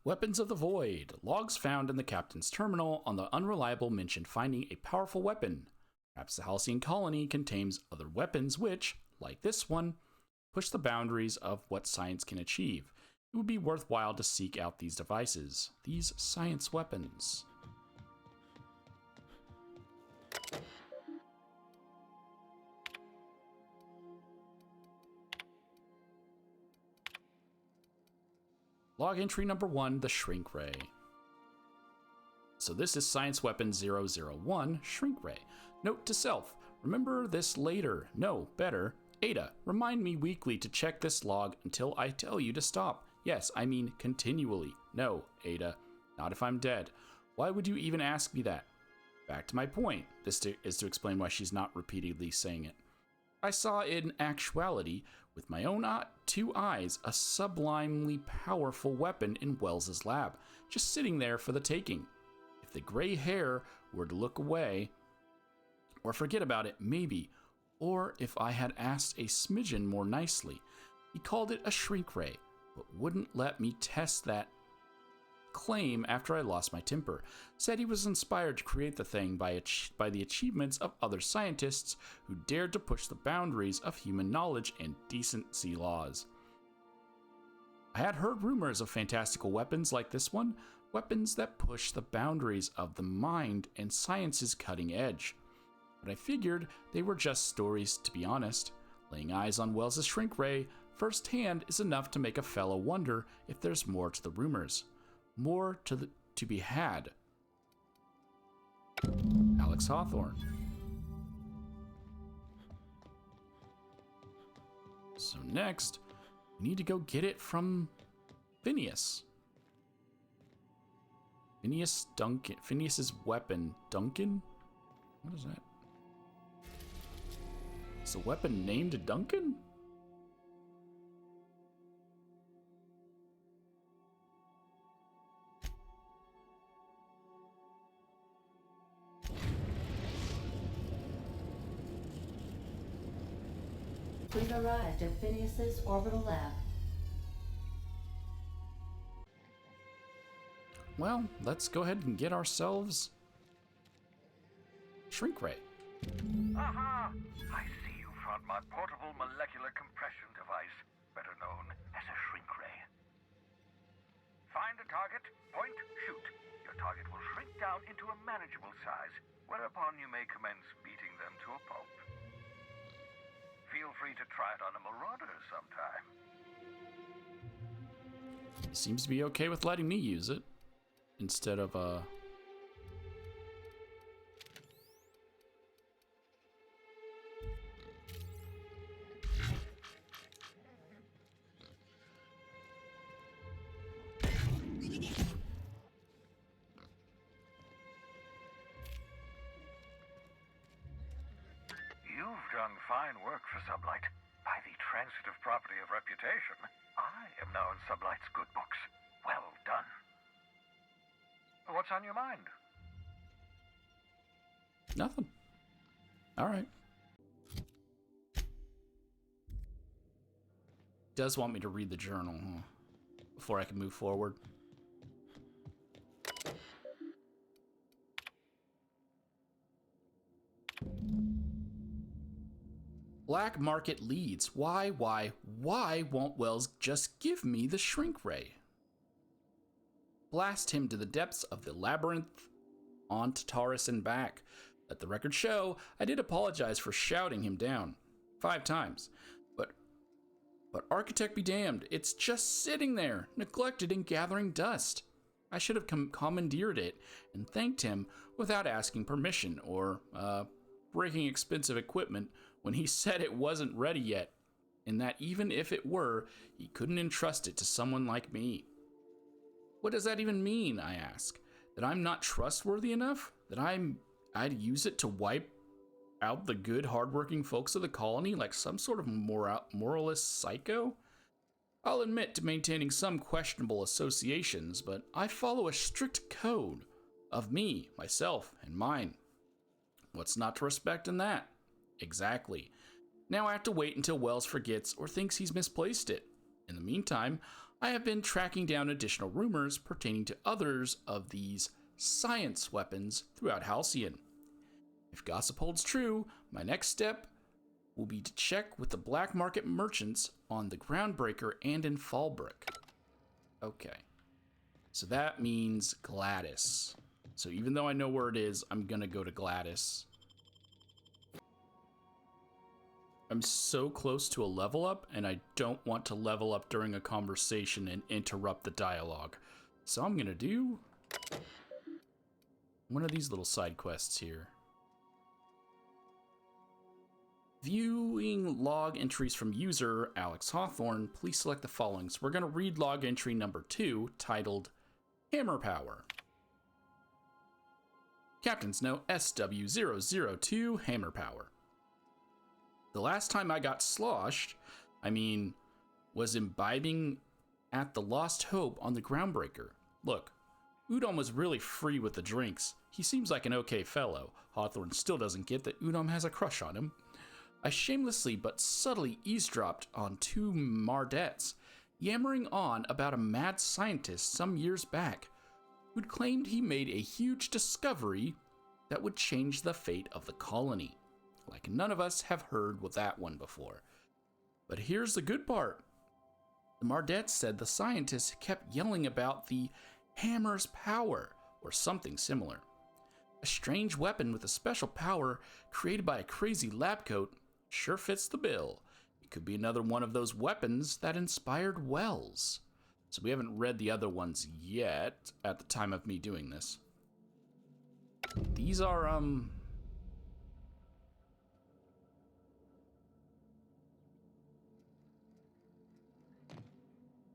Weapons of the Void. Logs found in the captain's terminal on the Unreliable mentioned finding a powerful weapon. Perhaps the Halcyon colony contains other weapons which, like this one, push the boundaries of what science can achieve. It would be worthwhile to seek out these devices, these science weapons. Log entry number 1, the Shrink Ray. So this is Science Weapon 001, Shrink Ray. Note to self, remember this later. No, better. Ada, remind me weekly to check this log until I tell you to stop. Yes, I mean continually. No, Ada, not if I'm dead. Why would you even ask me that? Back to my point. This is to explain why she's not repeatedly saying it. I saw in actuality, with my own two eyes, a sublimely powerful weapon in Wells's lab, just sitting there for the taking. If the gray hair were to look away, or forget about it, maybe, or if I had asked a smidgen more nicely. He called it a shrink ray, but wouldn't let me test that claim after I lost my temper. Said he was inspired to create the thing by the achievements of other scientists who dared to push the boundaries of human knowledge and decency laws. I had heard rumors of fantastical weapons like this one, weapons that push the boundaries of the mind and science's cutting edge. But I figured they were just stories, to be honest. Laying eyes on Wells's shrink ray firsthand is enough to make a fellow wonder if there's more to the rumors. More to be had. Alex Hawthorne. So next, we need to go get it from Phineas. Phineas's weapon. Duncan? What is that? Is the weapon named Duncan? We've arrived at Phineas's orbital lab. Well, let's go ahead and get ourselves Shrink Ray. Aha! I see you found my portable molecular compression device, better known as a shrink ray. Find a target, point, shoot. Your target will shrink down into a manageable size, whereupon you may commence beating them to a pulp. Feel free to try it on a marauder sometime. He seems to be okay with letting me use it instead of You've done fine work for Sublight. By the transitive property of reputation, I am now in Sublight's good books. Well done. What's on your mind? nothing. All right. Does want me to read the journal, huh? Before I can move forward. Black market leads. Why won't Wells just give me the shrink ray? Blast him to the depths of the labyrinth on Taurus and back. Let the record show, I did apologize for shouting him down 5 times. But architect be damned, it's just sitting there, neglected and gathering dust. I should have commandeered it and thanked him without asking permission or breaking expensive equipment when he said it wasn't ready yet, and that even if it were, he couldn't entrust it to someone like me. What does that even mean, I ask? That I'm not trustworthy enough? That I'd use it to wipe out the good, hardworking folks of the colony like some sort of moralist psycho? I'll admit to maintaining some questionable associations, but I follow a strict code of me, myself, and mine. What's not to respect in that? Exactly. Now I have to wait until Wells forgets or thinks he's misplaced it. In the meantime, I have been tracking down additional rumors pertaining to others of these science weapons throughout Halcyon. If gossip holds true, my next step will be to check with the black market merchants on the Groundbreaker and in Fallbrook. Okay. So that means Gladys. So even though I know where it is, I'm gonna go to Gladys. I'm so close to a level up, and I don't want to level up during a conversation and interrupt the dialogue. So I'm gonna do one of these little side quests here. Viewing log entries from user Alex Hawthorne, please select the following. So we're gonna read log entry number 2, titled Hammer Power. Captain's note SW002 Hammer Power. The last time I got sloshed, was imbibing at the Lost Hope on the Groundbreaker. Look, Udom was really free with the drinks. He seems like an okay fellow. Hawthorne still doesn't get that Udom has a crush on him. I shamelessly but subtly eavesdropped on 2 Mardettes, yammering on about a mad scientist some years back who'd claimed he made a huge discovery that would change the fate of the colony. Like none of us have heard with that one before. But here's the good part. The Mardettes said the scientist kept yelling about the hammer's power, or something similar. A strange weapon with a special power created by a crazy lab coat sure fits the bill. It could be another one of those weapons that inspired Wells. So we haven't read the other ones yet at the time of me doing this. These are,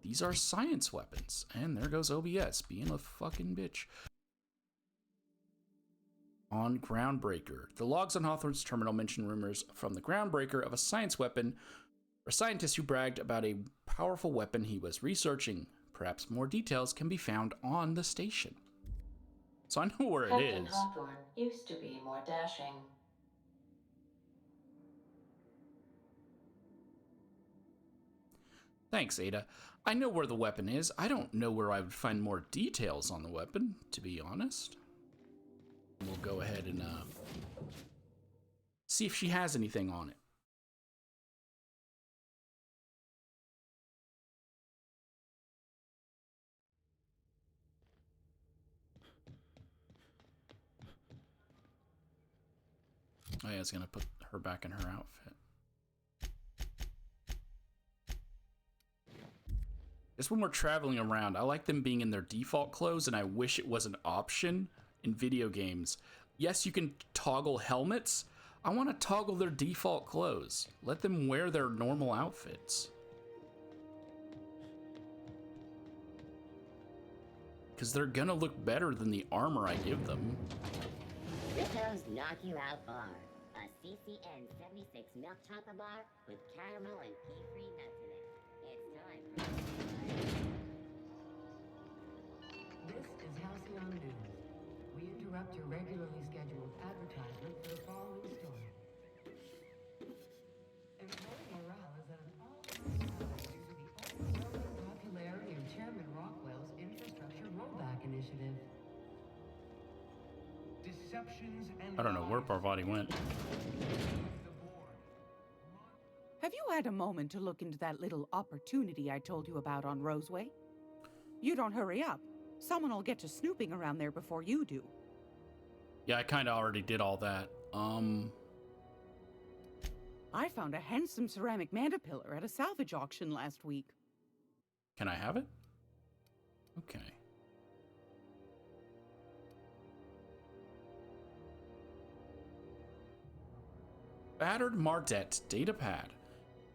these are science weapons. And there goes OBS, being a fucking bitch. On Groundbreaker. The logs on Hawthorne's terminal mention rumors from the Groundbreaker of a science weapon or scientist who bragged about a powerful weapon he was researching. Perhaps more details can be found on the station. So I know where it Captain is. Hawthorne used to be more dashing. Thanks, Ada. I know where the weapon is. I don't know where I would find more details on the weapon, to be honest. We'll go ahead and see if she has anything on it. Oh yeah, it's gonna put her back in her outfit. Just when we're traveling around, I like them being in their default clothes, and I wish it was an option in video games. Yes, you can toggle helmets. I want to toggle their default clothes. Let them wear their normal outfits. Because they're gonna look better than the armor I give them. Rico's Knock You Out Bar. A CCN 76 milk chocolate bar with caramel and pea-free nuts in it. It's time for This is Halcyon News. We interrupt your regularly scheduled advertisement for the following story. Employee morale is at an all-time high due to the overwhelming popularity of Chairman Rockwell's infrastructure rollback initiative. Deceptions and I don't know where Parvati went. Have you had a moment to look into that little opportunity I told you about on Roseway? You don't hurry up. Someone will get to snooping around there before you do. Yeah, I kind of already did all that. I found a handsome ceramic mandapillar at a salvage auction last week. Can I have it? Okay. Battered Mardette datapad.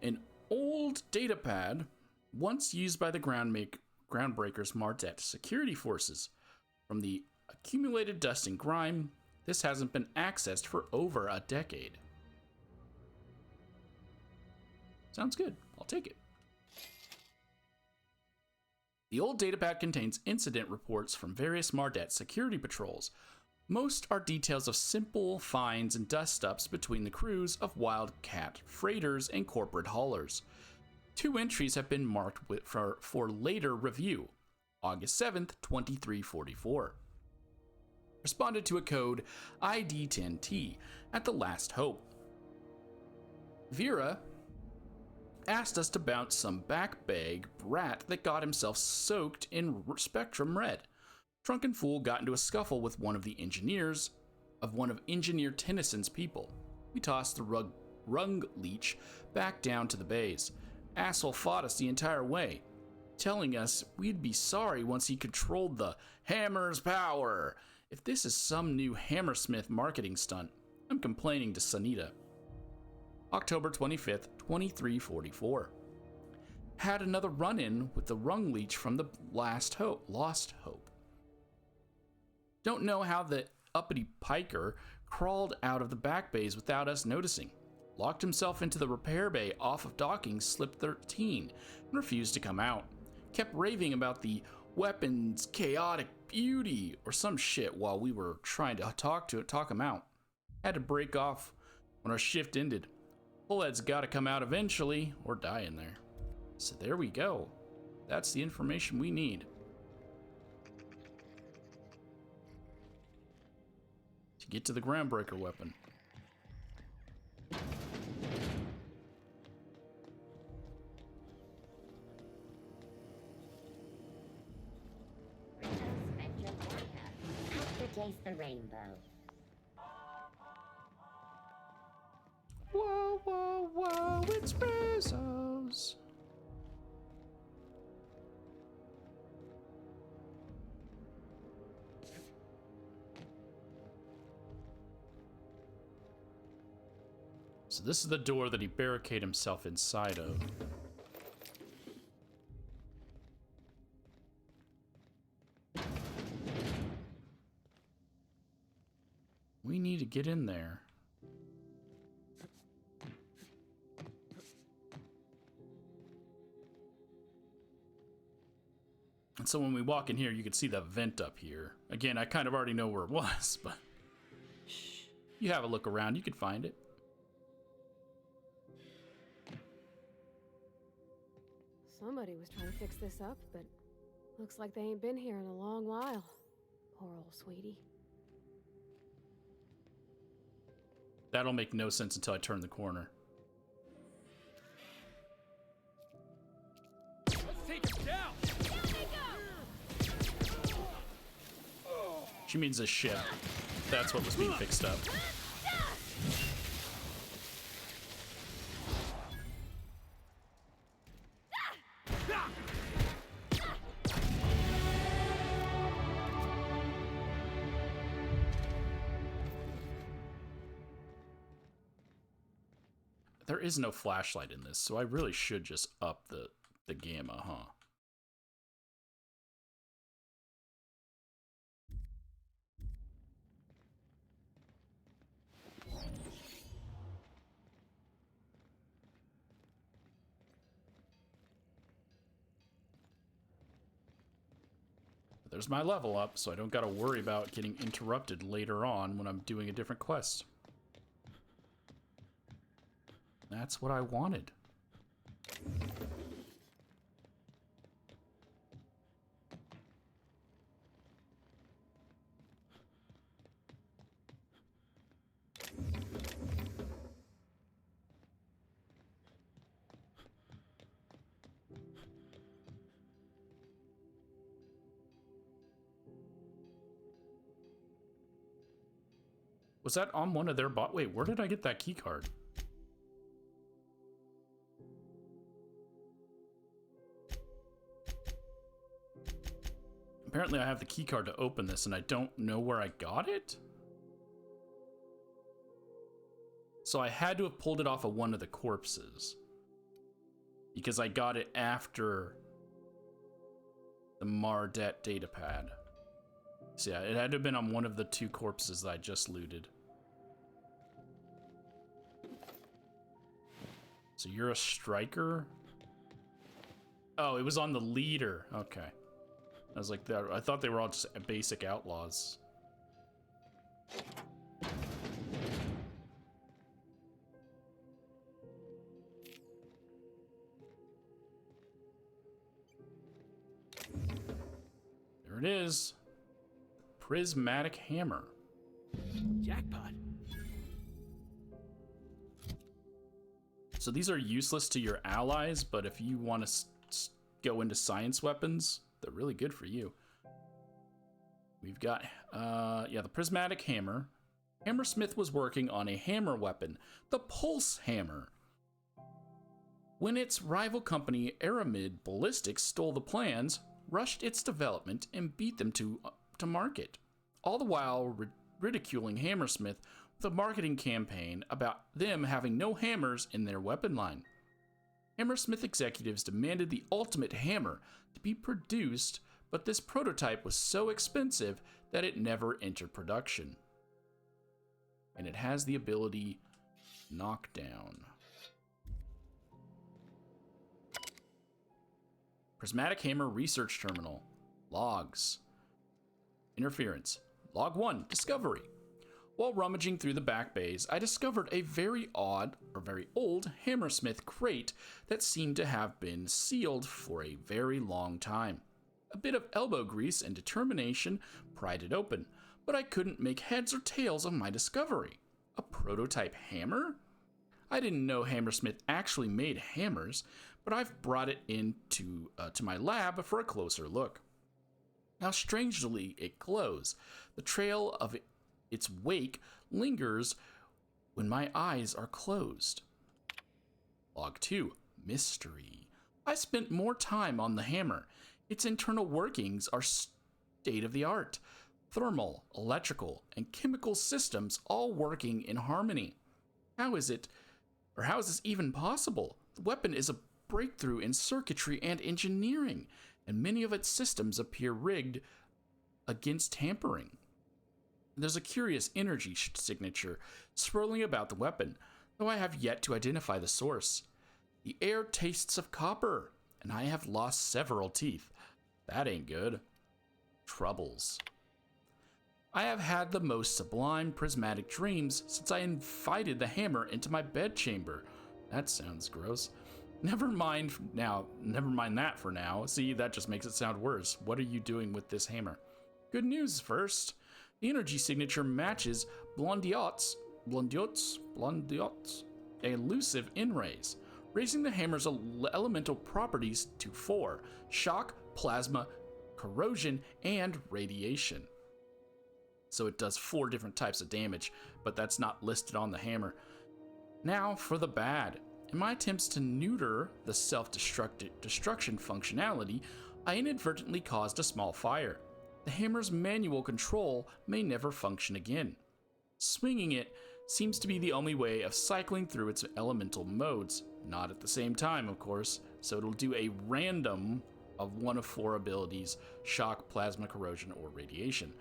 An old datapad once used by the Groundbreaker's Mardette security forces. From the accumulated dust and grime, this hasn't been accessed for over a decade. Sounds good. I'll take it. The old datapad contains incident reports from various Mardette security patrols. Most are details of simple finds and dust-ups between the crews of Wildcat freighters and corporate haulers. 2 entries have been marked for later review. August 7th, 2344. Responded to a code ID10T at the Last Hope. Vera asked us to bounce some backbag brat that got himself soaked in Spectrum Red. Drunken fool got into a scuffle with one of Engineer Tennyson's people. We tossed the rung leech back down to the bays. Asshole fought us the entire way, telling us we'd be sorry once he controlled the hammer's power. If this is some new Hammersmith marketing stunt, I'm complaining to Sanita. October 25th, 2344. Had another run-in with the rung leech from the Lost Hope. Don't know how the uppity piker crawled out of the back bays without us noticing. Locked himself into the repair bay off of docking slip 13 and refused to come out. Kept raving about the weapon's chaotic beauty or some shit while we were trying to talk him out. Had to break off when our shift ended. Bullhead's gotta come out eventually or die in there. So there we go. That's the information we need to get to the groundbreaker weapon. Spectrum Walker. Aftertaste the rainbow. Whoa, whoa, whoa, it's Brazos. So this is the door that he barricaded himself inside of. We need to get in there. And so when we walk in here, you can see the vent up here. Again, I kind of already know where it was, but you have a look around, you could find it. Somebody was trying to fix this up, but looks like they ain't been here in a long while. Poor old sweetie. That'll make no sense until I turn the corner. Let's take him down! Down they go! She means a ship. That's what was being fixed up. There is no flashlight in this, so I really should just up the gamma, huh? There's my level up, so I don't gotta worry about getting interrupted later on when I'm doing a different quest. That's what I wanted. Was that on one of their Wait, where did I get that key card? Apparently I have the key card to open this and I don't know where I got it? So I had to have pulled it off of one of the corpses. Because I got it after the Mardet datapad. So yeah, it had to have been on one of the 2 corpses that I just looted. So you're a striker? Oh, it was on the leader. Okay. I was like, I thought they were all just basic outlaws. There it is. Prismatic Hammer. Jackpot. So these are useless to your allies, but if you want to go into science weapons, they're really good for you. We've got, the Prismatic Hammer. Hammersmith was working on a hammer weapon, the Pulse Hammer, when its rival company, Aramid Ballistics, stole the plans, rushed its development, and beat them to market, all the while ridiculing Hammersmith with a marketing campaign about them having no hammers in their weapon line. Hammersmith executives demanded the ultimate hammer to be produced, but this prototype was so expensive that it never entered production. And it has the ability Knockdown. Prismatic Hammer Research Terminal. Logs. Interference. Log 1. Discovery. While rummaging through the back bays, I discovered a very old Hammersmith crate that seemed to have been sealed for a very long time. A bit of elbow grease and determination pried it open, but I couldn't make heads or tails of my discovery. A prototype hammer? I didn't know Hammersmith actually made hammers, but I've brought it to my lab for a closer look. How strangely it glows. The trail of its wake lingers when my eyes are closed. Log 2. Mystery. I spent more time on the hammer. Its internal workings are state of the art. Thermal, electrical, and chemical systems all working in harmony. How is this even possible? The weapon is a breakthrough in circuitry and engineering, and many of its systems appear rigged against tampering. There's a curious energy signature swirling about the weapon, though I have yet to identify the source. The air tastes of copper, and I have lost several teeth. That ain't good. Troubles. I have had the most sublime prismatic dreams since I invited the hammer into my bedchamber. That sounds gross. Never mind that for now. See, that just makes it sound worse. What are you doing with this hammer? Good news first. The energy signature matches Blondiot's elusive N-rays, raising the hammer's elemental properties to 4: shock, plasma, corrosion, and radiation. So it does 4 different types of damage, but that's not listed on the hammer. Now for the bad. In my attempts to neuter the self-destruction functionality, I inadvertently caused a small fire. The hammer's manual control may never function again. Swinging it seems to be the only way of cycling through its elemental modes, not at the same time, of course, so it'll do a random of one of 4 abilities: shock, plasma, corrosion, or radiation.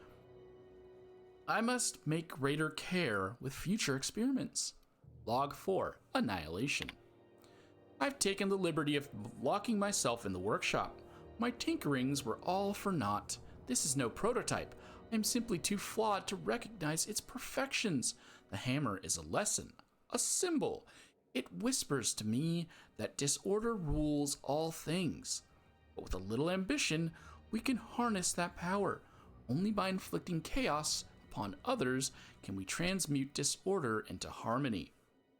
I must make greater care with future experiments. Log 4. Annihilation. I've taken the liberty of locking myself in the workshop. My tinkerings were all for naught. This is no prototype. I'm simply too flawed to recognize its perfections. The hammer is a lesson, a symbol. It whispers to me that disorder rules all things. But with a little ambition, we can harness that power. Only by inflicting chaos upon others can we transmute disorder into harmony.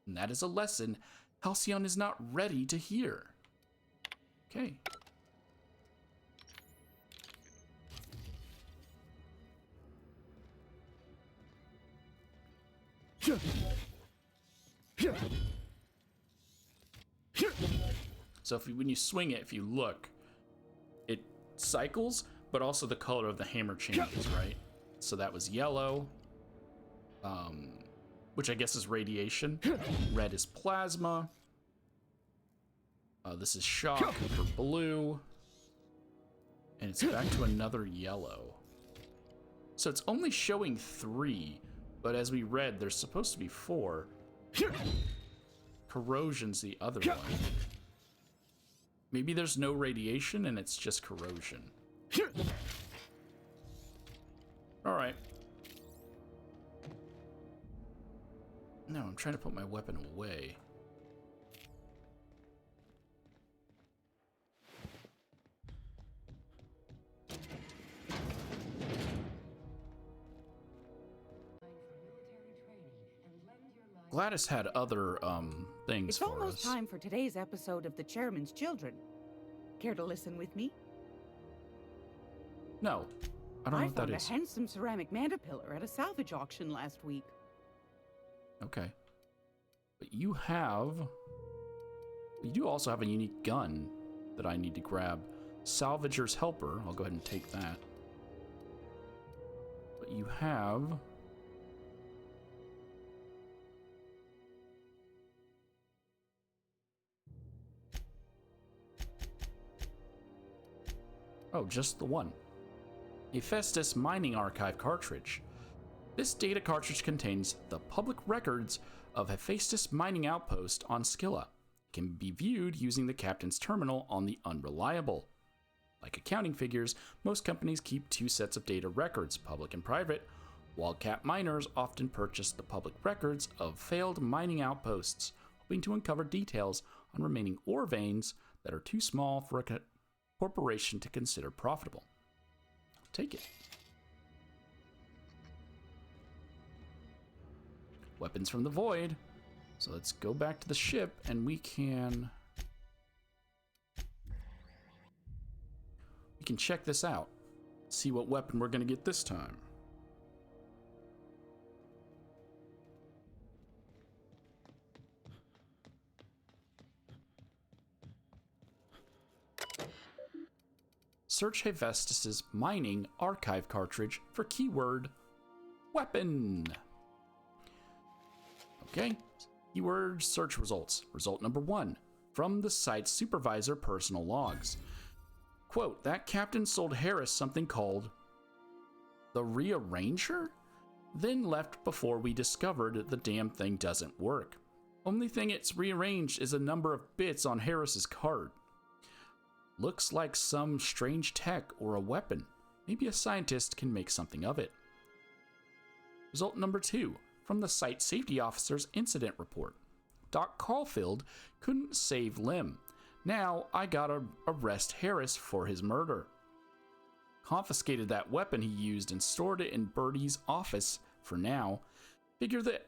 And that is a lesson Halcyon is not ready to hear. Okay. So when you swing it, if you look, it cycles, but also the color of the hammer changes, right? So that was yellow, which I guess is radiation. Red is plasma. This is shock for blue. And it's back to another yellow. So it's only showing 3, but as we read, there's supposed to be 4. Corrosion's the other one. Maybe there's no radiation and it's just corrosion. Alright. No, I'm trying to put my weapon away. Gladys had other things It's for almost us. time for today's episode of The Chairman's Children. Care to listen with me? No, I don't know what that found is. a handsome ceramic mandapillar at a salvage auction last week. Okay. But you do also have a unique gun that I need to grab. Salvager's Helper. I'll go ahead and take that. But you have... Oh, just the one. Hephaestus Mining Archive cartridge. This data cartridge contains the public records of Hephaestus Mining Outpost on Scylla. It can be viewed using the captain's terminal on the Unreliable. Like accounting figures, most companies keep two sets of data records, public and private. Wildcat miners often purchase the public records of failed mining outposts, hoping to uncover details on remaining ore veins that are too small for a corporation to consider profitable. Take it. Weapons from the void. So let's go back to the ship and we can check this out. See what weapon we're going to get this time. Search Hephaestus's mining archive cartridge for keyword weapon. Okay, keyword search results. Result number 1, from the site's supervisor personal logs. Quote, that captain sold Harris something called the Rearranger, then left before we discovered the damn thing doesn't work. Only thing it's rearranged is a number of bits on Harris's card. Looks like some strange tech or a weapon. Maybe a scientist can make something of it. Result number 2, from the site safety officer's incident report. Doc Caulfield couldn't save Lim. Now I gotta arrest Harris for his murder. Confiscated that weapon he used and stored it in Birdie's office for now. Figure that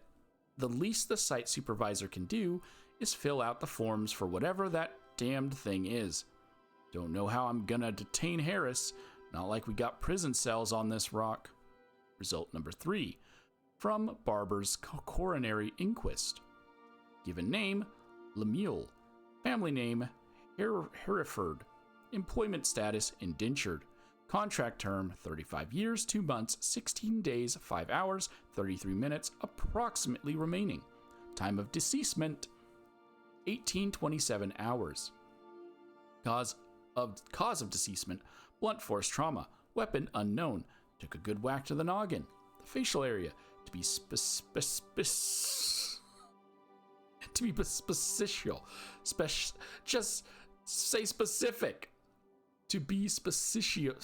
the least the site supervisor can do is fill out the forms for whatever that damned thing is. Don't know how I'm gonna detain Harris. Not like we got prison cells on this rock. Result number 3, from Barber's coronary inquest. Given name, Lemuel. Family name, Hereford. Employment status, indentured. Contract term, 35 years, 2 months, 16 days, 5 hours, 33 minutes, approximately remaining. Time of deceasement, 1827 hours. Cause of deceasement, blunt force trauma. Weapon unknown. Took a good whack to the noggin. The facial area, to be special. Just say specific. To be specifical.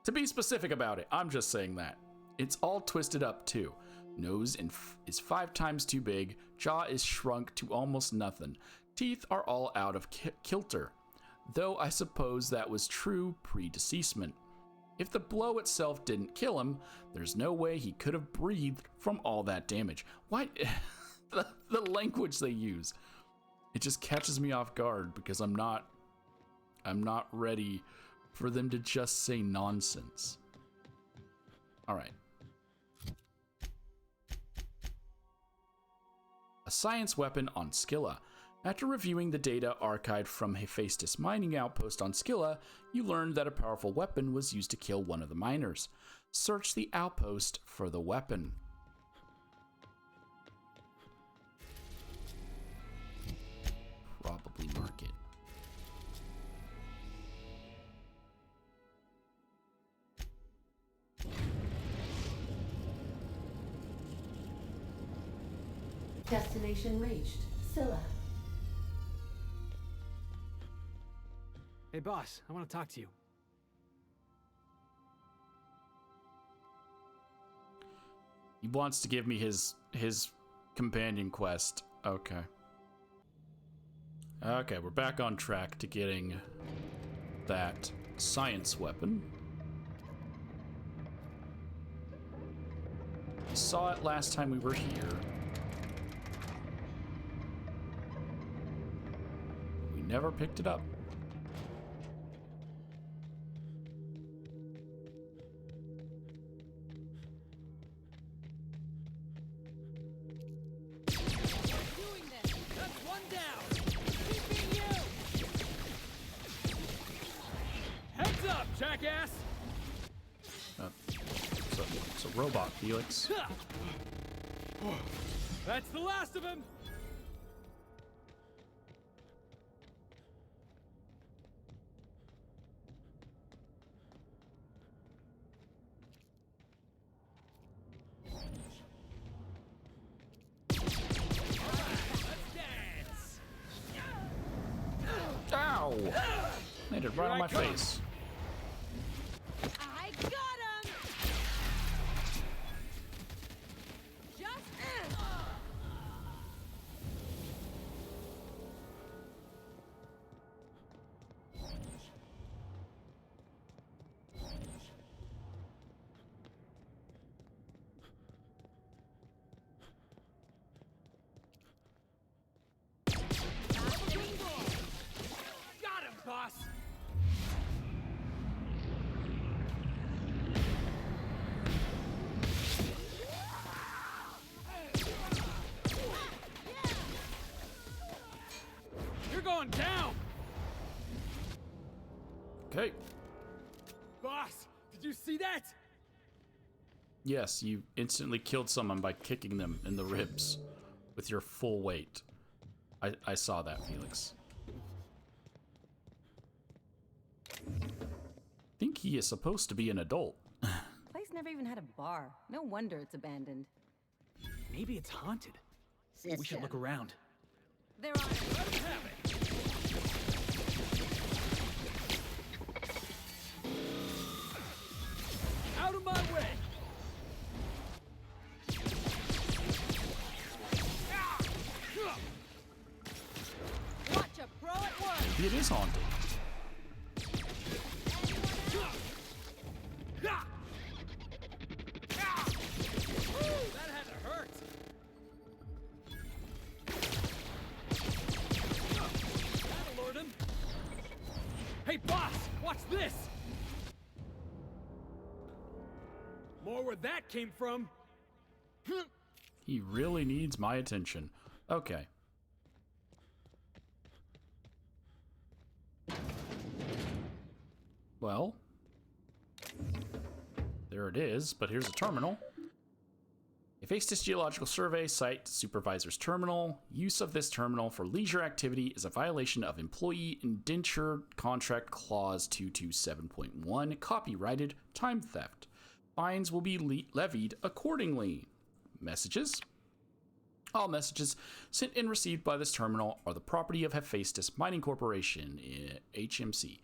To be specific about it. I'm just saying that. It's all twisted up too. Nose is 5 times too big. Jaw is shrunk to almost nothing. Teeth are all out of kilter. Though I suppose that was true pre-deceasement. If the blow itself didn't kill him, there's no way he could have breathed from all that damage. Why? the language they use. It just catches me off guard because I'm not ready for them to just say nonsense. All right. A science weapon on Scylla. After reviewing the data archived from Hephaestus Mining Outpost on Scylla, you learned that a powerful weapon was used to kill one of the miners. Search the outpost for the weapon. Probably mark it. Destination reached. Scylla. Hey, boss, I want to talk to you. He wants to give me his companion quest. Okay. Okay, we're back on track to getting that science weapon. Saw it last time we were here. We never picked it up. Doing this. That's one down. Keeping you. Heads up, jackass. It's a robot, Felix. That's the last of him. Ow! Made it right on my face. I got him! Just Got him, boss. You're going down. Okay. Boss, did you see that? Yes, you instantly killed someone by kicking them in the ribs with your full weight. I saw that, Felix. Think he is supposed to be an adult. Place never even had a bar. No wonder it's abandoned. Maybe it's haunted. We should look around. They're on it. Let him have it. Out of my way. watch a pro at work! Maybe it is haunted. That had to hurt. That'll alert him. Hey, boss, watch this. More where that came from. He really needs my attention. Okay. Well, there it is, but here's a terminal. A Hephaestus Geological Survey Site Supervisor's Terminal. Use of this terminal for leisure activity is a violation of Employee Indenture Contract Clause 227.1, copyrighted time theft. Fines will be levied accordingly. Messages. All messages sent and received by this terminal are the property of Hephaestus Mining Corporation, HMC.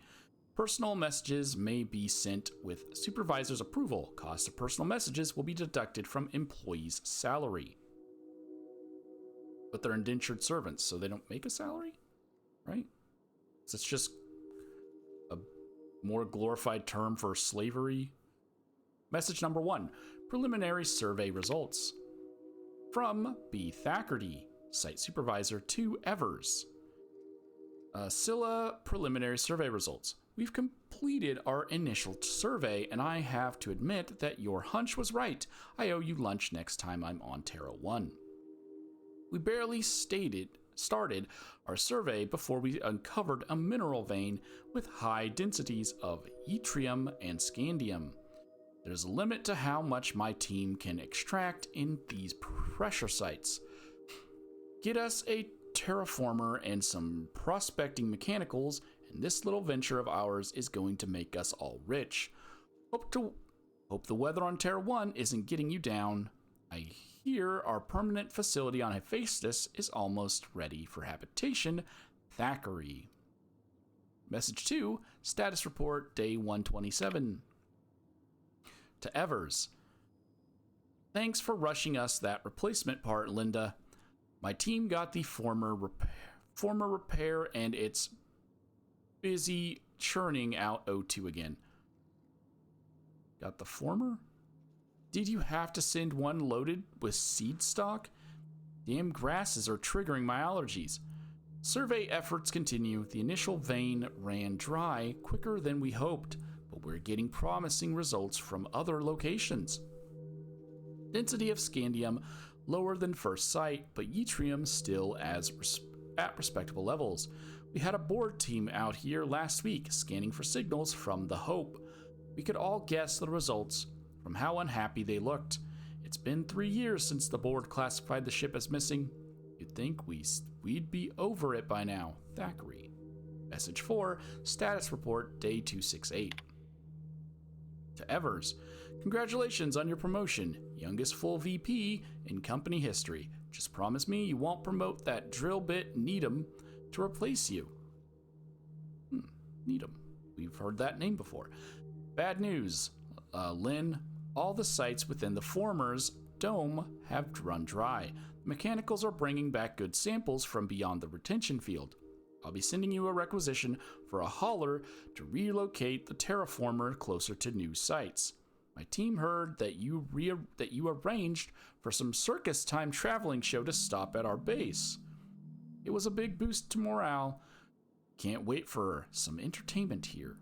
Personal messages may be sent with supervisor's approval. Cost of personal messages will be deducted from employees' salary. But they're indentured servants, so they don't make a salary, right? So it's just a more glorified term for slavery. Message number 1, preliminary survey results. From B. Thackerty, site supervisor, to Evers. Scylla preliminary survey results. We've completed our initial survey, and I have to admit that your hunch was right. I owe you lunch next time I'm on Terra 1. We barely started our survey before we uncovered a mineral vein with high densities of yttrium and scandium. There's a limit to how much my team can extract in these pressure sites. Get us a terraformer and some prospecting mechanicals, and this little venture of ours is going to make us all rich. Hope the weather on Terra 1 isn't getting you down. I hear our permanent facility on Hephaestus is almost ready for habitation. Thackeray. Message 2, status report, day 127. To Evers. Thanks for rushing us that replacement part, Linda. My team got the former repair and it's busy churning out O2 again. Got the former? Did you have to send one loaded with seed stock? Damn grasses are triggering my allergies. Survey efforts continue. The initial vein ran dry quicker than we hoped, but we're getting promising results from other locations. Density of scandium lower than first sight, but yttrium still at respectable levels. We had a board team out here last week scanning for signals from the Hope. We could all guess the results from how unhappy they looked. It's been 3 years since the board classified the ship as missing. You'd think we'd be over it by now. Thackeray. Message 4, status report, day 268. To Evers, congratulations on your promotion. Youngest full VP in company history. Just promise me you won't promote that drill bit Needham to replace you. Needham. We've heard that name before. Bad news, Lynn. All the sites within the former's dome have run dry. Mechanicals are bringing back good samples from beyond the retention field. I'll be sending you a requisition for a hauler to relocate the terraformer closer to new sites. My team heard that you arranged for some circus time traveling show to stop at our base. It was a big boost to morale. Can't wait for some entertainment here.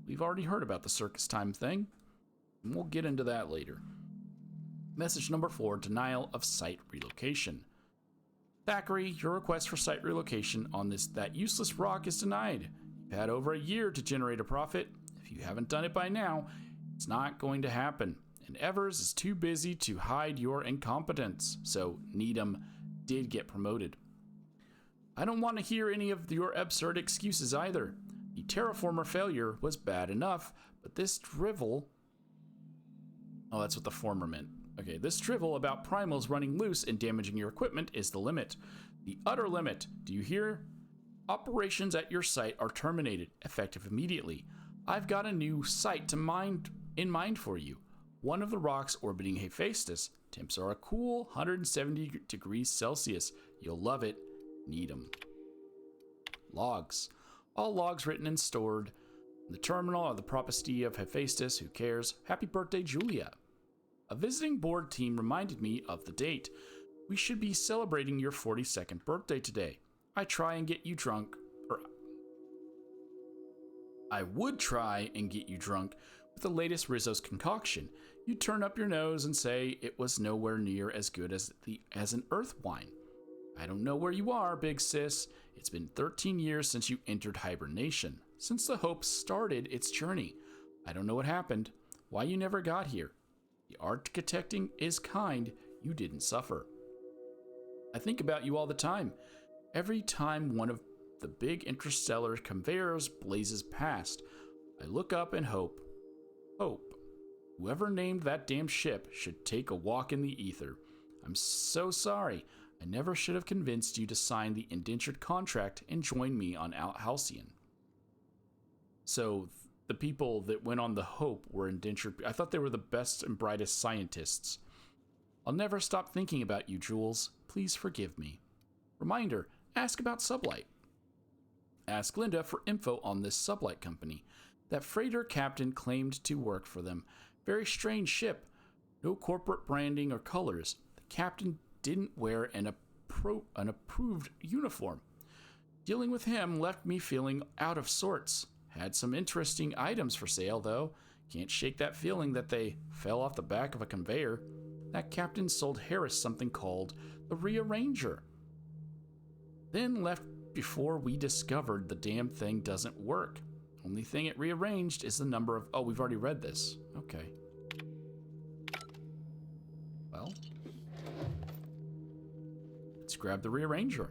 We've already heard about the circus time thing. We'll get into that later. Message number 4, denial of site relocation. Thackeray, your request for site relocation on that useless rock is denied. You've had over a year to generate a profit. If you haven't done it by now, it's not going to happen. And Evers is too busy to hide your incompetence. So Needham did get promoted. I don't want to hear any of your absurd excuses either. The terraformer failure was bad enough, but this drivel... Oh, that's what the former meant. Okay, this drivel about primals running loose and damaging your equipment is the limit. The utter limit. Do you hear? Operations at your site are terminated, effective immediately. I've got a new site in mind for you. One of the rocks orbiting Hephaestus. Temps are a cool 170 degrees Celsius. You'll love it. Needham. Logs. All logs written and stored. The terminal of the Propesty of Hephaestus. Who cares? Happy birthday, Julia. A visiting board team reminded me of the date. We should be celebrating your 42nd birthday today. I would try and get you drunk with the latest Rizzo's concoction. You turn up your nose and say it was nowhere near as good as an earth wine. I don't know where you are, big sis. It's been 13 years since you entered hibernation, since the Hope started its journey. I don't know what happened, why you never got here. The architecting is kind, you didn't suffer. I think about you all the time. Every time one of the big interstellar conveyors blazes past, I look up and hope. Whoever named that damn ship should take a walk in the ether. I'm so sorry. I never should have convinced you to sign the indentured contract and join me on Halcyon. So the people that went on the Hope were indentured. I thought they were the best and brightest scientists. I'll never stop thinking about you, Jules. Please forgive me. Reminder, ask about Sublight. Ask Linda for info on this Sublight company. That freighter captain claimed to work for them. Very strange ship. No corporate branding or colors. The captain didn't wear an approved uniform. Dealing with him left me feeling out of sorts. Had some interesting items for sale, though. Can't shake that feeling that they fell off the back of a conveyor. That captain sold Harris something called the Rearranger. Then left before we discovered the damn thing doesn't work. Only thing it rearranged is the number of... Oh, we've already read this. Okay. Well. Let's grab the Rearranger.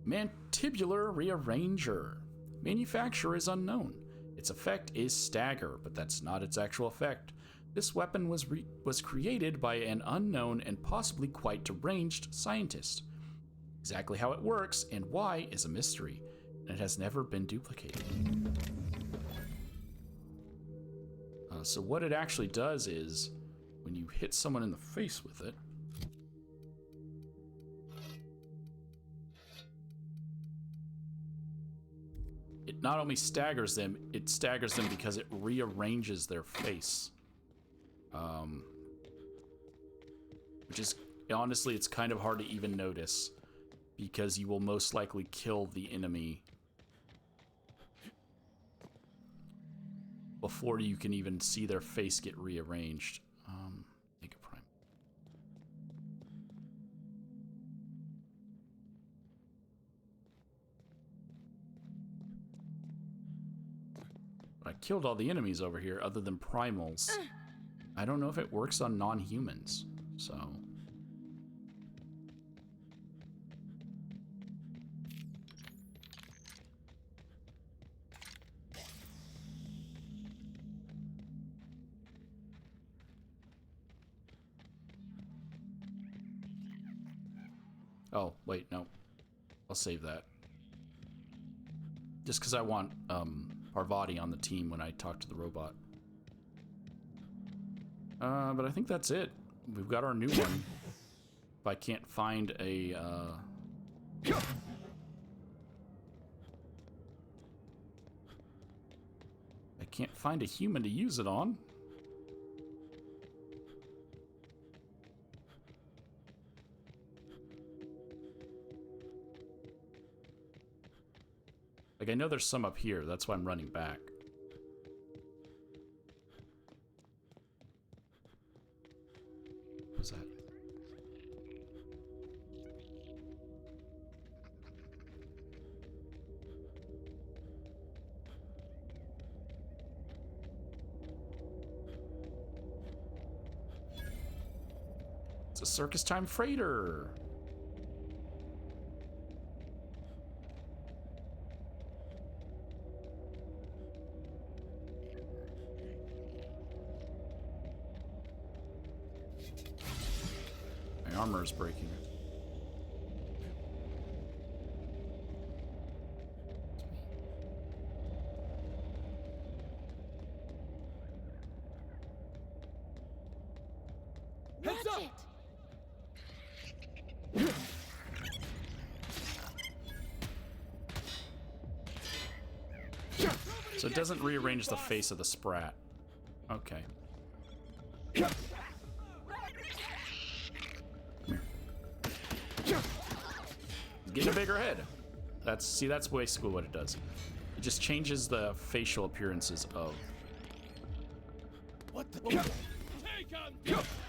Matricular Rearranger. Manufacturer is unknown. Its effect is stagger, but that's not its actual effect. This weapon was created by an unknown and possibly quite deranged scientist. Exactly how it works and why is a mystery, and it has never been duplicated. So what it actually does is, when you hit someone in the face with it, it not only staggers them, it staggers them because it rearranges their face. Which is, honestly, it's kind of hard to even notice because you will most likely kill the enemy before you can even see their face get rearranged. Mega Prime. I killed all the enemies over here other than primals. I don't know if it works on non-humans, so... Oh, wait, no. I'll save that. Just because I want Parvati on the team when I talk to the robot. But I think that's it. We've got our new one. If I can't find a... I can't find a human to use it on. Like, I know there's some up here. That's why I'm running back. What was that? It's a circus time freighter. Armor is breaking. Heads up! So it doesn't rearrange the face of the sprat. Okay. Getting a bigger head. That's basically what it does. It just changes the facial appearances of. What the?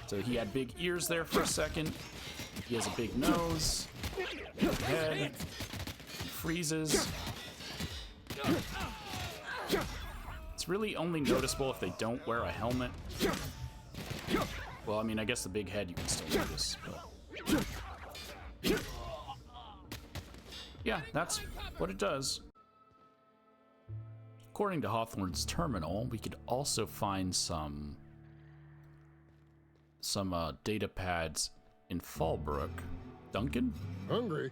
So he had big ears there for a second. He has a big nose, big head, freezes. It's really only noticeable if they don't wear a helmet. Well, I mean, I guess the big head you can still notice. But... yeah, that's what it does. According to Hawthorne's terminal, we could also find some data pads in Fallbrook. Duncan? Hungry?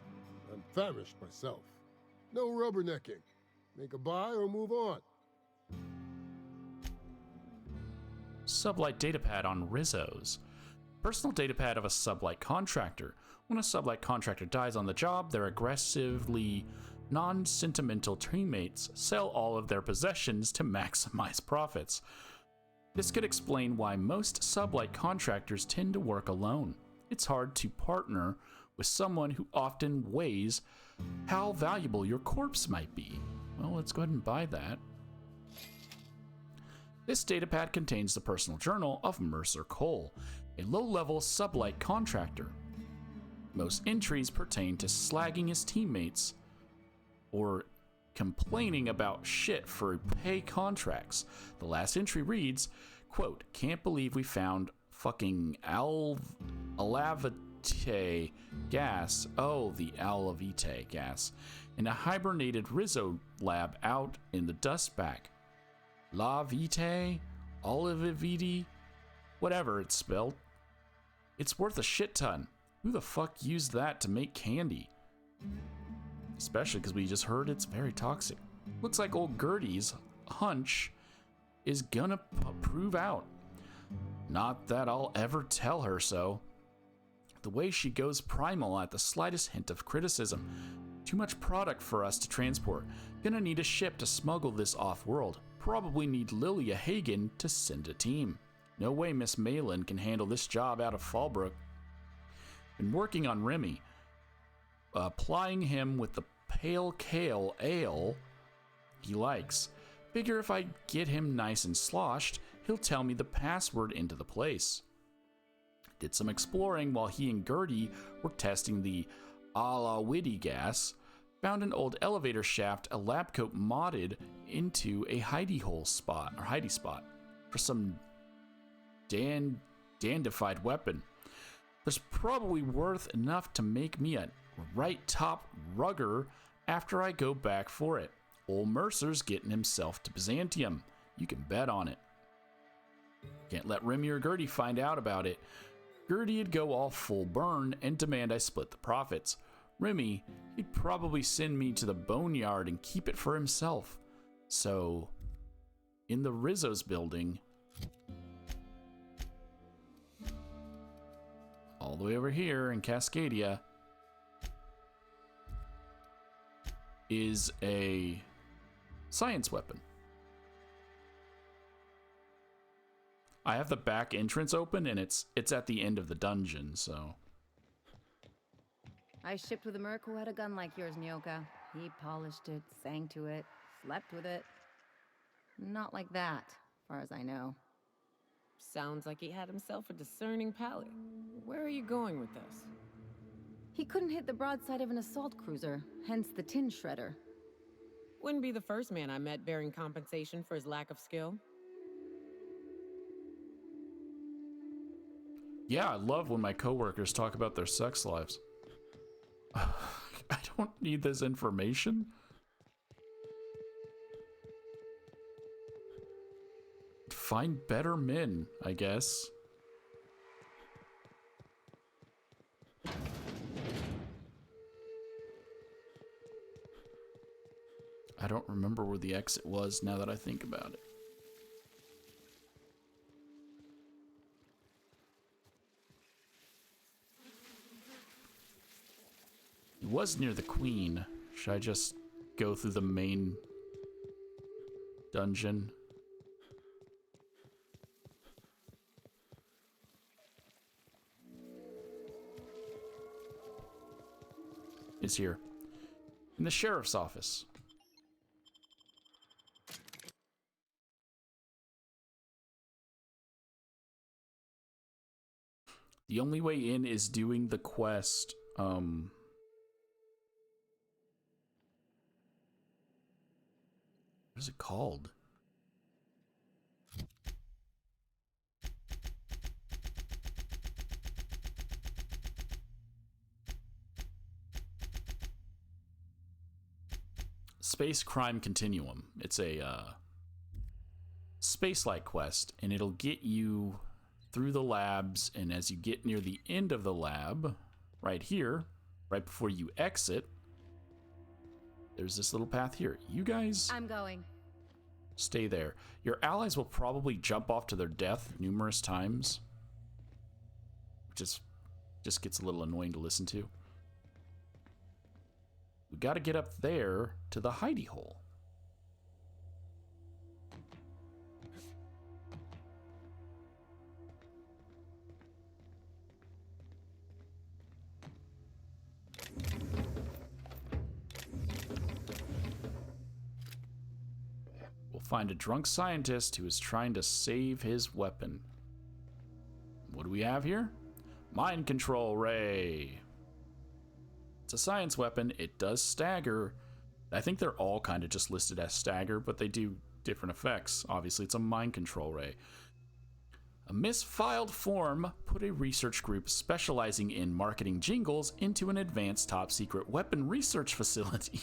I'm famished myself. No rubbernecking. Make a buy or move on. Sublight datapad on Rizzo's. Personal datapad of a sublight contractor. When a sublight contractor dies on the job, their aggressively non-sentimental teammates sell all of their possessions to maximize profits. This could explain why most sublight contractors tend to work alone. It's hard to partner with someone who often weighs how valuable your corpse might be. Well, let's go ahead and buy that. This datapad contains the personal journal of Mercer Cole, a low-level sublight contractor. Most entries pertain to slagging his teammates or complaining about shit for pay contracts. The last entry reads, quote, "Can't believe we found fucking alavite gas." Oh, the alavite gas. In a hibernated Rizzo lab out in the dust back. La Vitae, Olivividi, whatever it's spelled. It's worth a shit ton. Who the fuck used that to make candy? Especially because we just heard it's very toxic. Looks like old Gertie's hunch is gonna prove out. Not that I'll ever tell her so. The way she goes primal at the slightest hint of criticism. Too much product for us to transport. Gonna need a ship to smuggle this off-world. Probably need Lilia Hagen to send a team. No way Miss Malin can handle this job out of Fallbrook. Been working on Remy, applying him with the pale kale ale he likes. Figure if I get him nice and sloshed, he'll tell me the password into the place. Did some exploring while he and Gertie were testing the Alawidi gas. Found an old elevator shaft a lab coat modded into a hidey spot for some dandified weapon. That's probably worth enough to make me a right top rugger after I go back for it. Old Mercer's getting himself to Byzantium. You can bet on it. Can't let Remy or Gertie find out about it. Gertie'd go all full burn and demand I split the profits. Remy, he'd probably send me to the boneyard and keep it for himself. So, in the Rizzo's building, all the way over here in Cascadia, is a science weapon. I have the back entrance open and it's at the end of the dungeon, so. I shipped with a merc who had a gun like yours, Nyoka. He polished it, sang to it, slept with it. Not like that, far as I know. Sounds like he had himself a discerning palate. Where are you going with this? He couldn't hit the broadside of an assault cruiser, hence the tin shredder. Wouldn't be the first man I met bearing compensation for his lack of skill. Yeah, I love when my coworkers talk about their sex lives. I don't need this information. Find better men, I guess. I don't remember where the exit was now that I think about it. It was near the Queen. Should I just go through the main dungeon? It's here. In the sheriff's office. The only way in is doing the quest. What is it called? Space Crime Continuum. It's a space-like quest, and it'll get you through the labs, and as you get near the end of the lab, right here, right before you exit, there's this little path here. You guys... I'm going. Stay there. Your allies will probably jump off to their death numerous times, which just gets a little annoying to listen to. We gotta get up there to the hidey hole. We'll find a drunk scientist who is trying to save his weapon. What do we have here? Mind control ray. It's a science weapon. It does stagger. I think they're all kind of just listed as stagger, but they do different effects. Obviously, it's a mind control ray. A misfiled form put a research group specializing in marketing jingles into an advanced top-secret weapon research facility.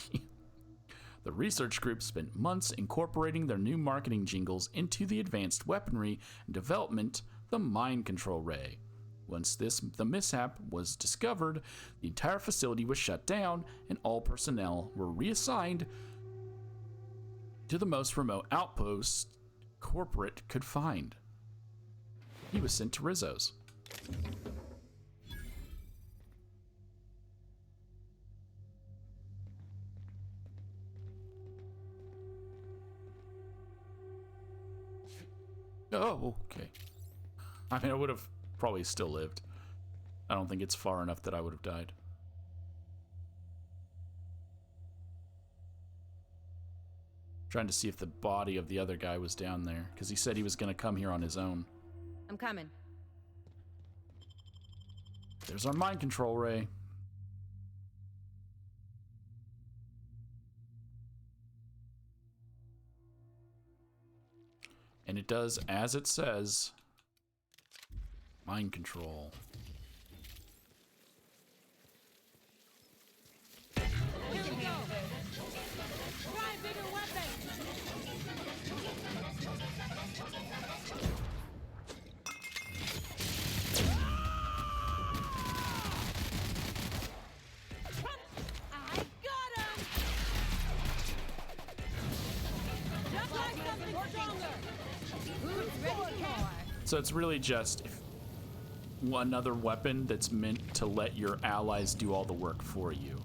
The research group spent months incorporating their new marketing jingles into the advanced weaponry and development, the mind control ray. Once the mishap was discovered, the entire facility was shut down and all personnel were reassigned to the most remote outposts corporate could find. He was sent to Rizzo's. Oh, okay. I mean, I would have probably still lived. I don't think it's far enough that I would have died. Trying to see if the body of the other guy was down there, because he said he was going to come here on his own. I'm coming. There's our mind control ray. And it does as it says. Mind control. Here we go. Try bigger weapon. I got him. Just like something stronger. Who's ready for more? So it's really just another weapon that's meant to let your allies do all the work for you,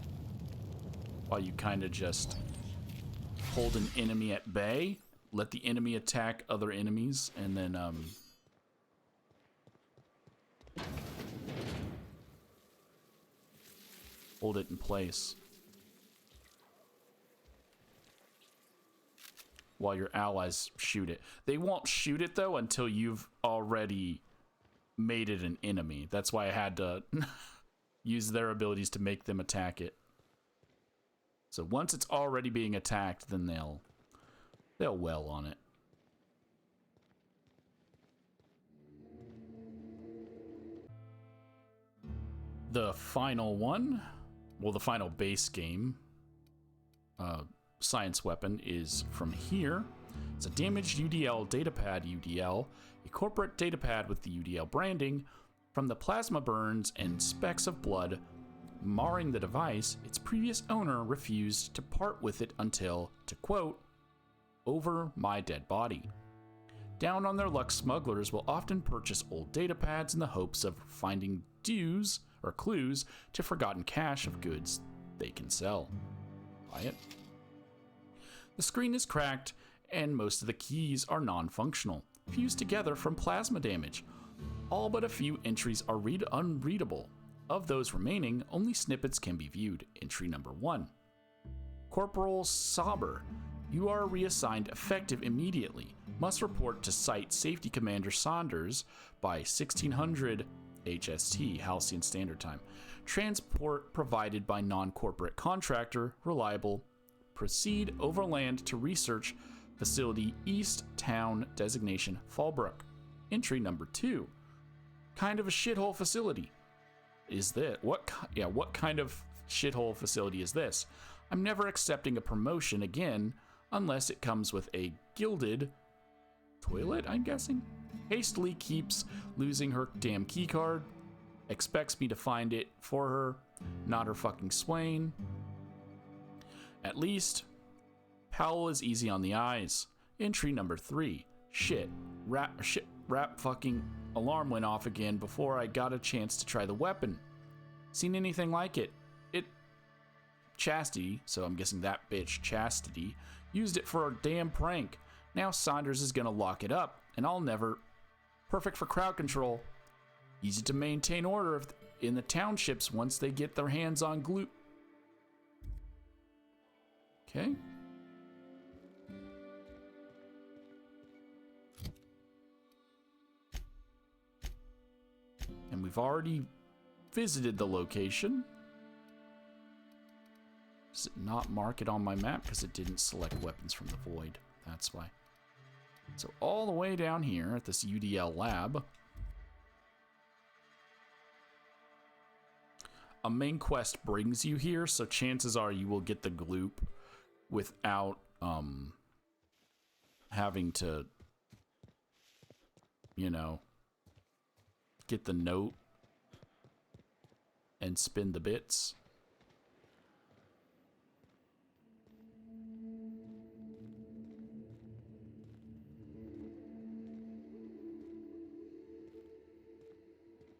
while you kind of just hold an enemy at bay, let the enemy attack other enemies, and then hold it in place while your allies shoot it. They won't shoot it though until you've already made it an enemy. That's why I had to use their abilities to make them attack it. So once it's already being attacked, then they'll well on it. The final one, well, the final base game science weapon is from here. It's a damaged UDL datapad UDL, a corporate datapad with the UDL branding. From the plasma burns and specks of blood marring the device, its previous owner refused to part with it until, to quote, "over my dead body." Down on their luck, smugglers will often purchase old datapads in the hopes of finding dues or clues to forgotten cache of goods they can sell. Buy it. The screen is cracked and most of the keys are non-functional, fused together from plasma damage. All but a few entries are unreadable. Of those remaining, only snippets can be viewed. Entry number 1. Corporal Sauber, you are reassigned effective immediately. Must report to Site Safety Commander Saunders by 1600 HST, Halcyon Standard Time. Transport provided by non-corporate contractor, reliable. Proceed overland to research facility East Town, designation Fallbrook. Entry number 2. Kind of a shithole facility is this? What kind of shithole facility is this? I'm never accepting a promotion again unless it comes with a gilded toilet, I'm guessing. Hastily keeps losing her damn key card. Expects me to find it for her, not her fucking swain. At least, Powell is easy on the eyes. Entry number 3. Shit, fucking alarm went off again before I got a chance to try the weapon. Seen anything like it? Chastity, so I'm guessing that bitch Chastity, used it for a damn prank. Now Saunders is gonna lock it up, and I'll never... Perfect for crowd control. Easy to maintain order in the townships once they get their hands on Gloop. Okay. And we've already visited the location. Does it not mark it on my map? Because it didn't select weapons from the void. That's why. So all the way down here at this UDL lab, a main quest brings you here, so chances are you will get the gloop without having to, you know, get the note and spin the bits.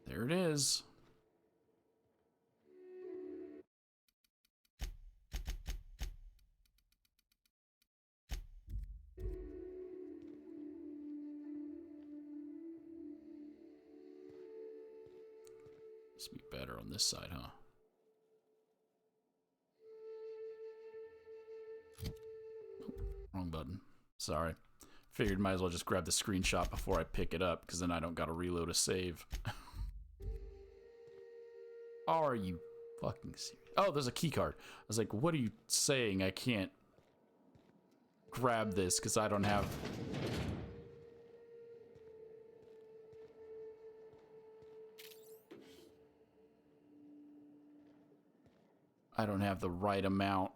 There it is. Must be better on this side, huh? Nope, wrong button. Sorry. Figured might as well just grab the screenshot before I pick it up, because then I don't gotta reload a save. Are you fucking serious? Oh, there's a key card. I was like, what are you saying? I can't grab this because I don't have... I don't have the right amount.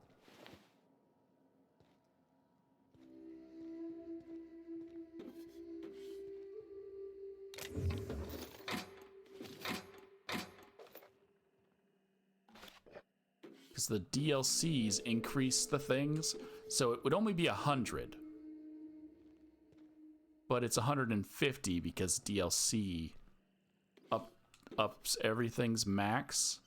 Because the DLCs increase the things, so it would only be 100. But it's 150 because DLC ups everything's max.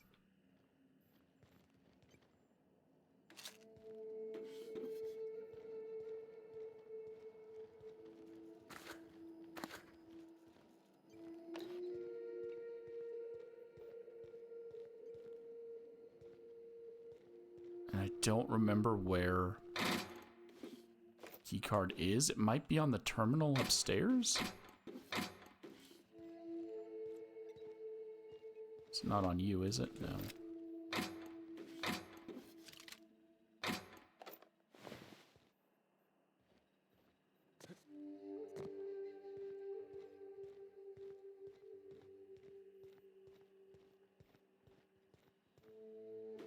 And I don't remember where keycard is. It might be on the terminal upstairs. It's not on you, is it? No.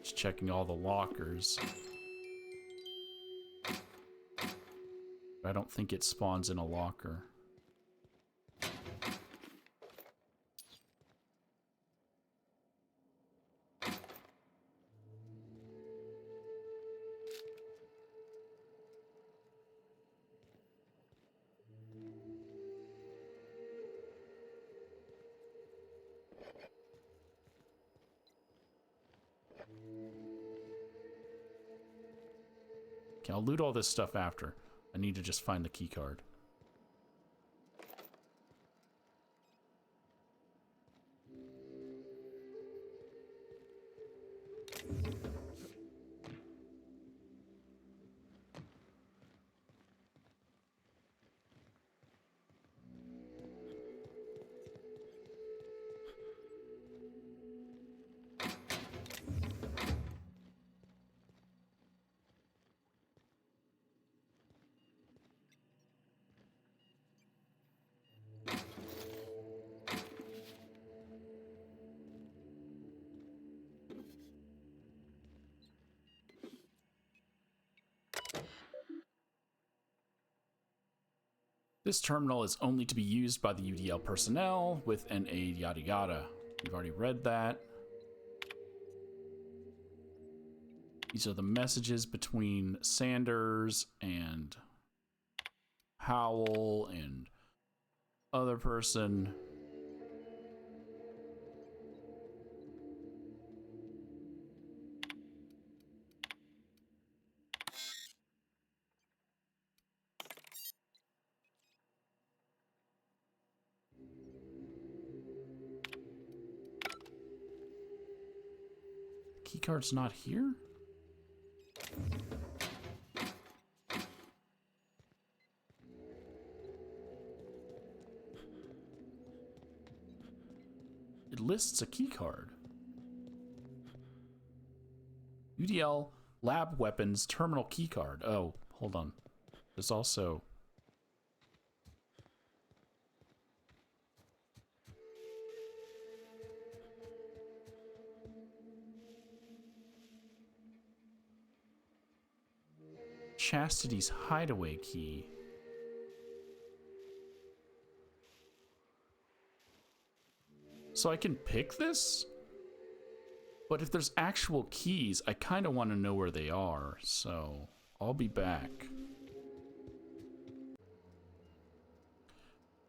Just checking all the lockers. I don't think it spawns in a locker. Okay, I'll loot all this stuff after. I need to just find the key card. This terminal is only to be used by the UDL personnel with an aid, yada yada. We've already read that. These are the messages between Sanders and Howell and other person. Keycard's not here? It lists a keycard. UDL lab weapons terminal keycard. Oh, hold on. There's also... Chastity's hideaway key. So I can pick this? But if there's actual keys, I kind of want to know where they are, so I'll be back.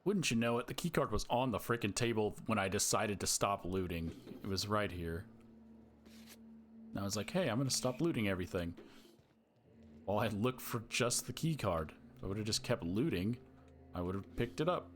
Wouldn't you know it, the keycard was on the frickin' table when I decided to stop looting. It was right here. And I was like, hey, I'm gonna stop looting everything. Well, I looked for just the key card. If I would have just kept looting, I would have picked it up.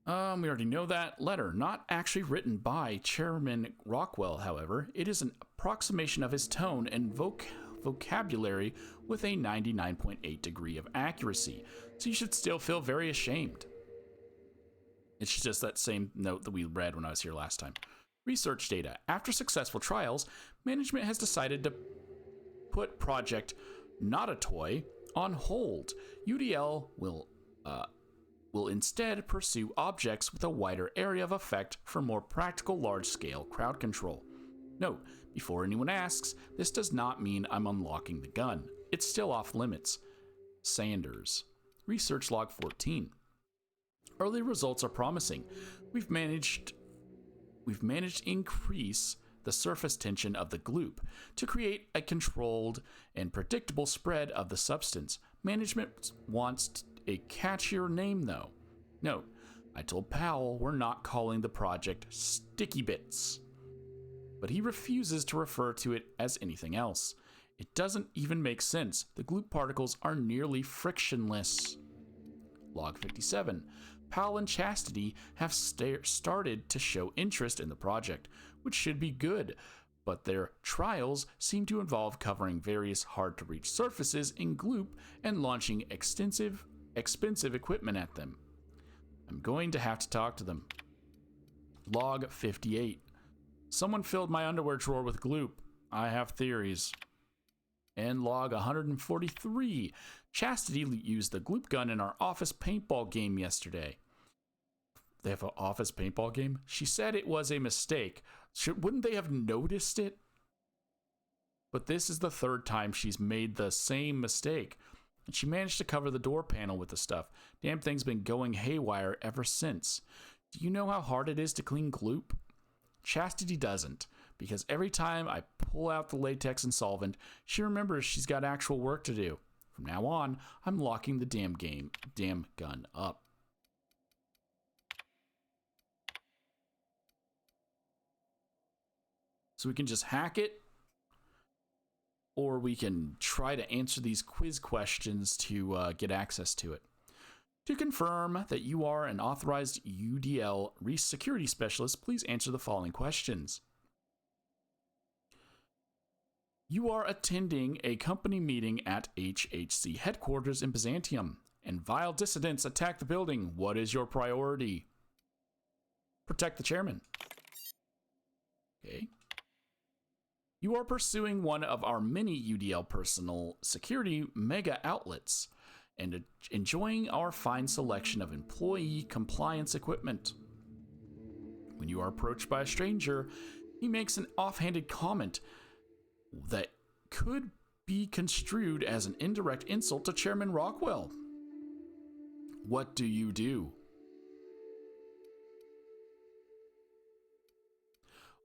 We already know that. Letter, not actually written by Chairman Rockwell, however. It is an approximation of his tone and vocabulary with a 99.8 degree of accuracy, so you should still feel very ashamed. It's just that same note that we read when I was here last time. Research data. After successful trials, management has decided to put Project Not a Toy on hold. UDL will instead pursue objects with a wider area of effect for more practical large-scale crowd control. Note, before anyone asks, this does not mean I'm unlocking the gun. It's still off limits. Sanders. Research log 14. Early results are promising. We've managed to increase the surface tension of the gloop to create a controlled and predictable spread of the substance. Management wants a catchier name, though. Note, I told Powell we're not calling the project Sticky Bits, but he refuses to refer to it as anything else. It doesn't even make sense. The gloop particles are nearly frictionless. Log 57. Powell and Chastity have started to show interest in the project, which should be good, but their trials seem to involve covering various hard-to-reach surfaces in gloop and launching expensive equipment at them. I'm going to have to talk to them. Log 58. Someone filled my underwear drawer with gloop. I have theories. And log 143. Chastity used the Gloop Gun in our office paintball game yesterday. They have an office paintball game? She said it was a mistake. Wouldn't they have noticed it? But this is the third time she's made the same mistake. And she managed to cover the door panel with the stuff. Damn thing's been going haywire ever since. Do you know how hard it is to clean gloop? Chastity doesn't, because every time I pull out the latex and solvent, she remembers she's got actual work to do. From now on, I'm locking the damn gun up. So we can just hack it, or we can try to answer these quiz questions to get access to it. To confirm that you are an authorized UDL security specialist, please answer the following questions. You are attending a company meeting at HHC headquarters in Byzantium, and vile dissidents attack the building. What is your priority? Protect the chairman. Okay. You are pursuing one of our many UDL personal security mega outlets and enjoying our fine selection of employee compliance equipment. When you are approached by a stranger, he makes an offhanded comment that could be construed as an indirect insult to Chairman Rockwell. What do you do?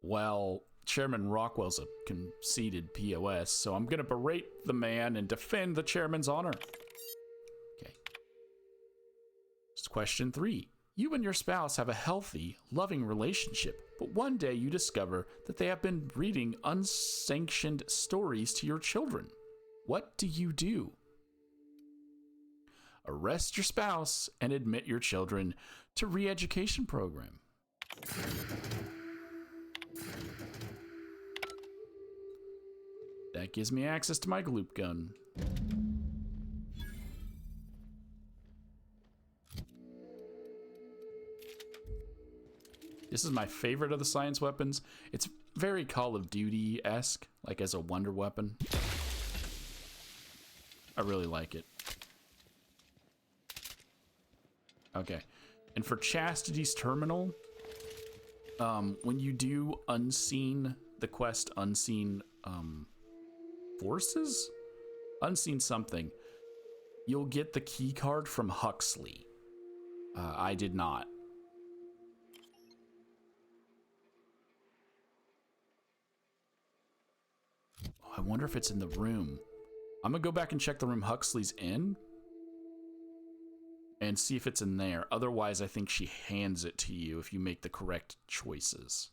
Well, Chairman Rockwell's a conceited POS, so I'm going to berate the man and defend the chairman's honor. Okay. Question 3. You and your spouse have a healthy, loving relationship, but one day you discover that they have been reading unsanctioned stories to your children. What do you do? Arrest your spouse and admit your children to re-education program. That gives me access to my Gloop Gun. This is my favorite of the science weapons. It's very Call of Duty-esque, like as a wonder weapon. I really like it. Okay. And for Chastity's terminal, when you do the quest Unseen Forces? Unseen something. You'll get the key card from Huxley. I did not. I wonder if it's in the room. I'm gonna go back and check the room Huxley's in and see if it's in there. Otherwise, I think she hands it to you if you make the correct choices.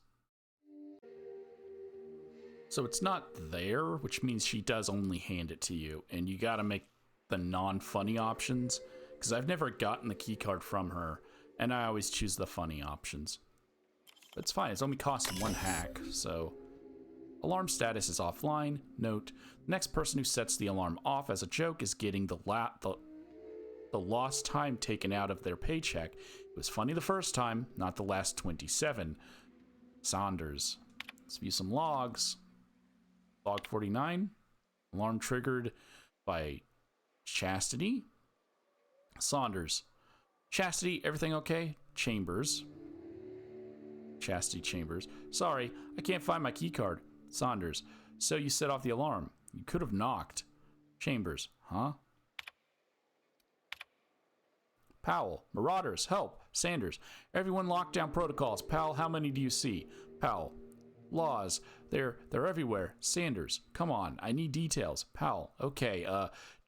So it's not there, which means she does only hand it to you, and you gotta make the non-funny options, because I've never gotten the key card from her, And I always choose the funny options. But it's fine, it's only cost 1 hack, so... Alarm status is offline. Note, the next person who sets the alarm off as a joke is getting the lost time taken out of their paycheck. It was funny the first time, not the last 27. Saunders. Let's view some logs. Log 49. Alarm triggered by Chastity. Saunders. Chastity, everything okay? Chambers. Chastity Chambers. Sorry, I can't find my keycard. Saunders. So you set off the alarm. You could have knocked. Chambers. Huh? Powell. Marauders. Help. Sanders. Everyone lock down protocols. Powell, how many do you see? Powell. Laws. They're everywhere. Sanders. Come on. I need details. Powell. Okay,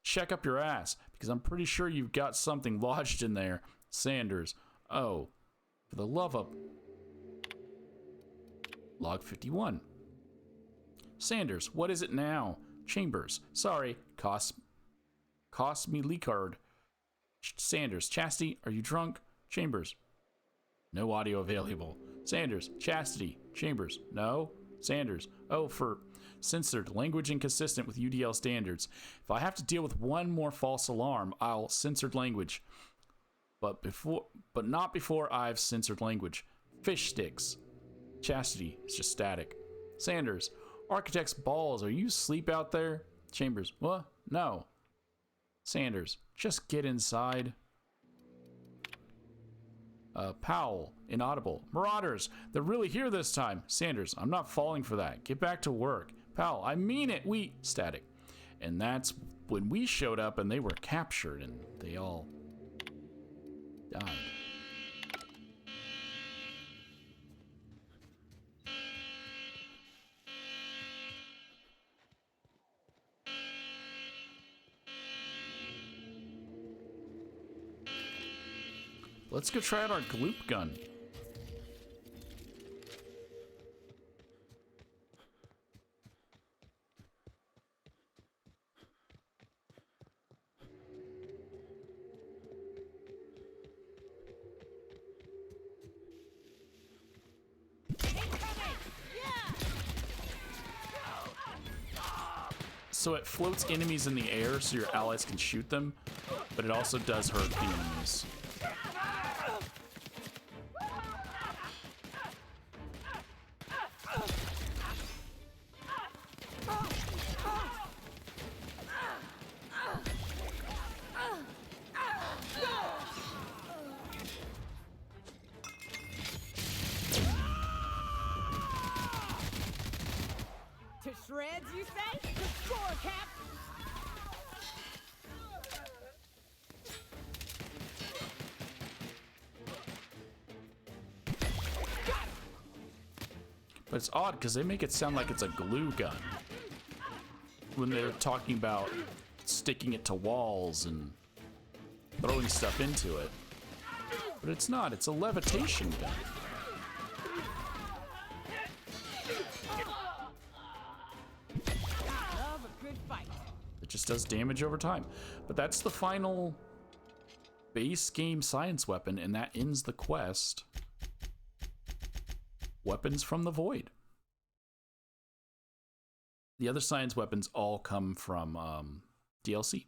check up your ass, because I'm pretty sure you've got something lodged in there. Sanders. Oh. For the love of... Log 51. Sanders. What is it now? Chambers. Sorry. Cost me Lee-card. Sanders. Chastity, are you drunk? Chambers. No audio available. Sanders. Chastity. Chambers. No. Sanders. Oh, for censored. Language inconsistent with UDL standards. If I have to deal with one more false alarm, I'll censored language. But not before I've censored language. Fish sticks. Chastity. It's just static. Sanders. Architect's balls. Are you asleep out there? Chambers. What? No. Sanders. Just get inside. Powell. Inaudible. Marauders. They're really here this time. Sanders. I'm not falling for that. Get back to work. Powell. I mean it. Static. And that's when we showed up and they were captured and they all died. Let's go try out our Gloop Gun. So it floats enemies in the air so your allies can shoot them, but it also does hurt the enemies. To shreds, you say? Good score, Cap! But it's odd because they make it sound like it's a glue gun when they're talking about sticking it to walls and throwing stuff into it. But it's not, it's a levitation gun. Love a good fight. It just does damage over time. But that's the final base game science weapon, and that ends the quest. Weapons from the Void. The other science weapons all come from DLC.